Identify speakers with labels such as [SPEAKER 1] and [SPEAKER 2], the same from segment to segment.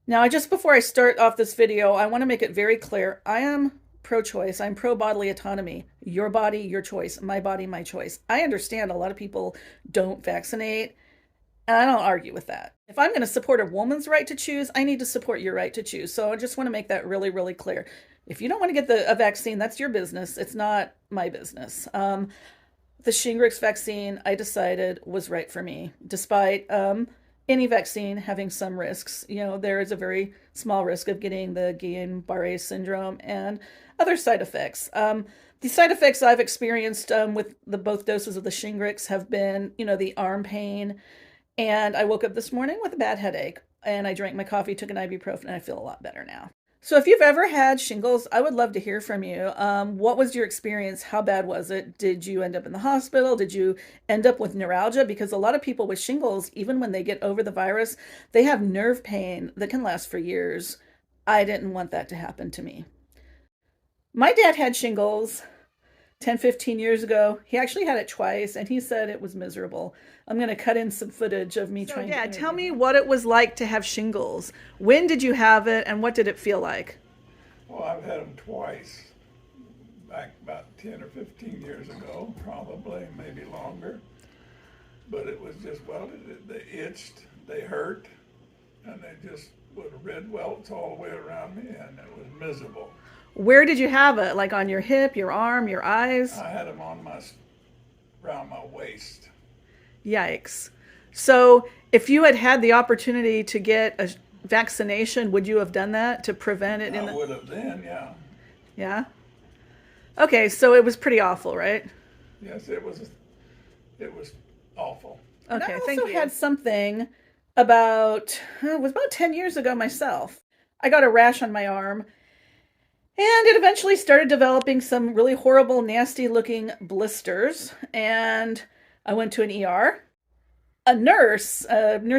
[SPEAKER 1] Now, just before I start off this video, I want to make it very clear. I am pro-choice. I'm pro-bodily autonomy. Your body, your choice. My body, my choice. I understand a lot of people don't vaccinate, and I don't argue with that. If I'm going to support a woman's right to choose, I need to support your right to choose. So I just want to make that really, really clear. If you don't want to get a vaccine, that's your business. It's not my business. The Shingrix vaccine, I decided, was right for me, despite any vaccine having some risks. There is a very small risk of getting the Guillain-Barré syndrome and other side effects. The side effects I've experienced with both doses of the Shingrix have been, the arm pain, and I woke up this morning with a bad headache, and I drank my coffee, took an ibuprofen, and I feel a lot better now. So if you've ever had shingles, I would love to hear from you. What was your experience? How bad was it? Did you end up in the hospital? Did you end up with neuralgia? Because a lot of people with shingles, even when they get over the virus, they have nerve pain that can last for years. I didn't want that to happen to me. My dad had shingles 10, 15 years ago. He actually had it twice, and he said it was miserable. I'm going to cut in some footage of me trying to. Yeah, tell me what it was like to have shingles. When did you have it, and what did it feel like?
[SPEAKER 2] Well, I've had them twice, back about 10 or 15 years ago, probably, maybe longer. But it was just, well, they itched, they hurt, and they just were red welts all the way around me, and it was miserable.
[SPEAKER 1] Where did you have it? Like on your hip, your arm, your eyes?
[SPEAKER 2] I had them around my waist.
[SPEAKER 1] Yikes. So if you had had the opportunity to get a vaccination, would you have done that to prevent it?
[SPEAKER 2] I would have then, yeah.
[SPEAKER 1] Yeah? Okay, so it was pretty awful, right?
[SPEAKER 2] Yes, it was awful.
[SPEAKER 1] Okay, thank you. I also had something it was about 10 years ago myself. I got a rash on my arm, and it eventually started developing some really horrible, nasty looking blisters. And I went to an ER. A nurse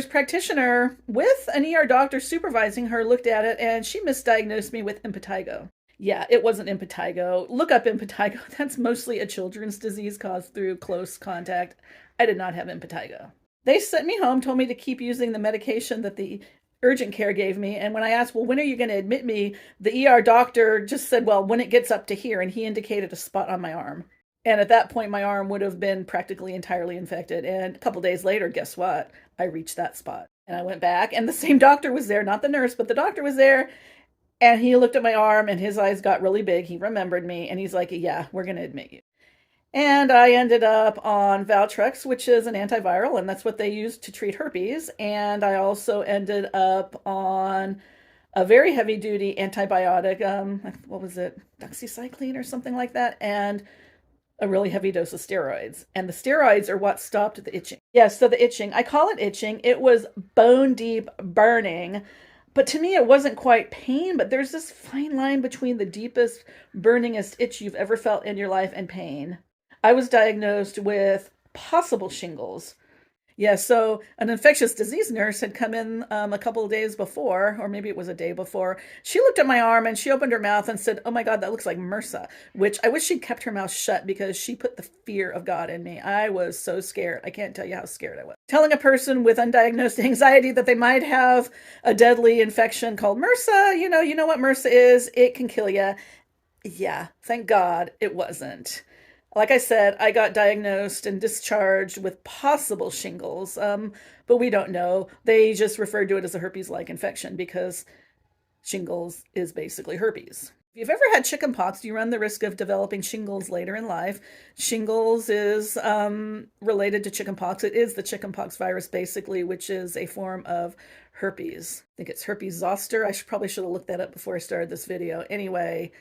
[SPEAKER 1] practitioner with an ER doctor supervising her looked at it, and she misdiagnosed me with impetigo. Yeah, it wasn't impetigo. Look up impetigo. That's mostly a children's disease caused through close contact. I did not have impetigo. They sent me home, told me to keep using the medication that the urgent care gave me. And when I asked, well, when are you going to admit me? The ER doctor just said, well, when it gets up to here. And he indicated a spot on my arm. And at that point, my arm would have been practically entirely infected. And a couple days later, guess what? I reached that spot. And I went back, and the same doctor was there, not the nurse, but the doctor was there. And he looked at my arm, and his eyes got really big. He remembered me, and he's like, yeah, we're going to admit you. And I ended up on Valtrex, which is an antiviral, and that's what they use to treat herpes. And I also ended up on a very heavy-duty antibiotic, what was it, doxycycline or something like that, and a really heavy dose of steroids. And the steroids are what stopped the itching. Yes, so the itching, I call it itching. It was bone-deep burning. But to me, it wasn't quite pain, but there's this fine line between the deepest, burningest itch you've ever felt in your life and pain. I was diagnosed with possible shingles. Yeah, so an infectious disease nurse had come in a couple of days before, or maybe it was a day before. She looked at my arm and she opened her mouth and said, oh my God, that looks like MRSA, which I wish she'd kept her mouth shut because she put the fear of God in me. I was so scared. I can't tell you how scared I was. Telling a person with undiagnosed anxiety that they might have a deadly infection called MRSA, you know what MRSA is, it can kill you. Yeah, thank God it wasn't. Like I said, I got diagnosed and discharged with possible shingles, but we don't know. They just referred to it as a herpes-like infection because shingles is basically herpes. If you've ever had chickenpox, you run the risk of developing shingles later in life. Shingles is related to chickenpox. It is the chickenpox virus, basically, which is a form of herpes. I think it's herpes zoster. I probably should have looked that up before I started this video. Anyway,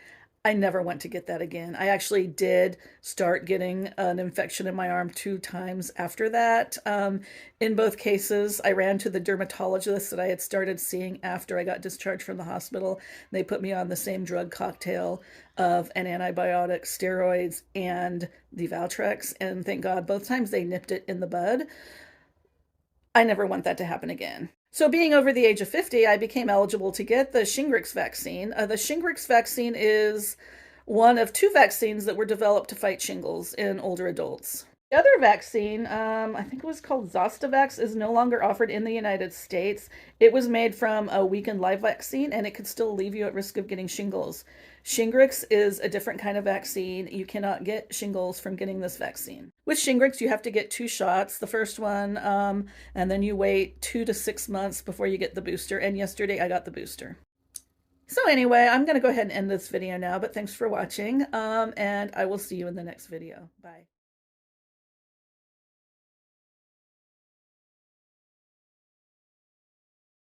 [SPEAKER 1] I never went to get that again. I actually did start getting an infection in my arm 2 times after that. In both cases, I ran to the dermatologist that I had started seeing after I got discharged from the hospital. They put me on the same drug cocktail of an antibiotic, steroids, and the Valtrex. And thank God, both times they nipped it in the bud. I never want that to happen again. So being over the age of 50, I became eligible to get the Shingrix vaccine. The Shingrix vaccine is one of 2 vaccines that were developed to fight shingles in older adults. The other vaccine, I think it was called Zostavax, is no longer offered in the United States. It was made from a weakened live vaccine, and it could still leave you at risk of getting shingles. Shingrix is a different kind of vaccine. You cannot get shingles from getting this vaccine. With Shingrix, you have to get 2 shots. The first one, and then you wait 2 to 6 months before you get the booster. And yesterday, I got the booster. So anyway, I'm going to go ahead and end this video now, but thanks for watching, and I will see you in the next video. Bye.